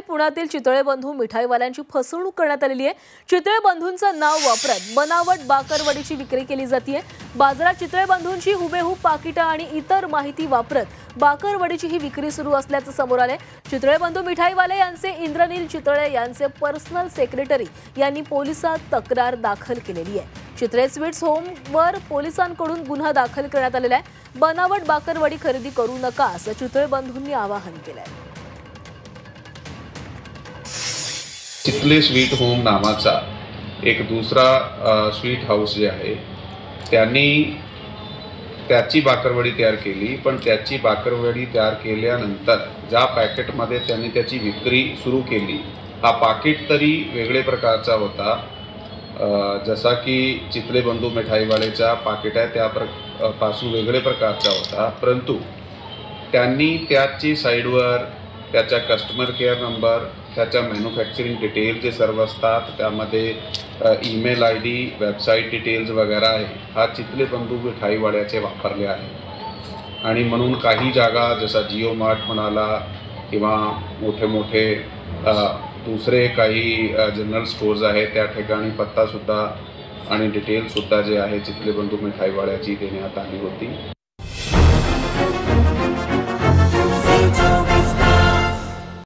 पुण्यातील चितळे बंधू मिठाईवाल्यांची फसवणूक करण्यात आलेली आहे। चितळे बंधूंचं नाव वापरत बनावट बाकरवडीची विक्री केली जाते। बाजारात चितळे बंधूंची हुबेहूब पाकिटं आणि इतर माहिती वापरत बाकरवडीची ही विक्री सुरू असल्याचं समोर आले। चितळे बंधू मिठाईवाले यांचे इंद्रनील चितळे यांचे पर्सनल सेक्रेटरी यांनी पोलिसात तक्रार दाखल केलेली आहे। चितळे स्वीट्स होमवर पोलिसांकडून गुन्हा दाखल करण्यात आलेला आहे। बनावट बाकरवडी खरेदी करू नका असं चितळे बंधूंनी आवाहन केलंय। चितळे स्वीट होम नावाचा एक दुसरा स्वीट हाऊस जे आहे त्यांनी त्याची बाकरवडी तयार केली, पण त्याची बाकरवडी तयार केल्यानंतर ज्या पॅकेटमध्ये त्यांनी त्याची विक्री सुरू केली हा पाकिट तरी वेगळे प्रकारचा होता। जसा की चितळे बंधू मिठाईवालेचा पाकिट आहे त्या पासून वेगळे प्रकारचा होता, परंतु त्यांनी त्याची साईडवर त्याचा कस्टमर केअर नंबर, त्याचा मॅन्युफॅक्चरिंग डिटेल जे सर्व असतात त्यामध्ये ईमेल ID, वेबसाईट डिटेल्स वगैरे आहे हा चितळे बंधू मिठाईवाल्याचे वापरले आहे। आणि म्हणून काही जागा जसा जिओ मार्ट म्हणाला किंवा मोठे मोठे दुसरे काही जनरल स्टोर्स आहेत त्या ठिकाणी पत्तासुद्धा आणि डिटेल्ससुद्धा जे आहे चितळे बंधू मिठाईवाल्याची देण्यात आली होती।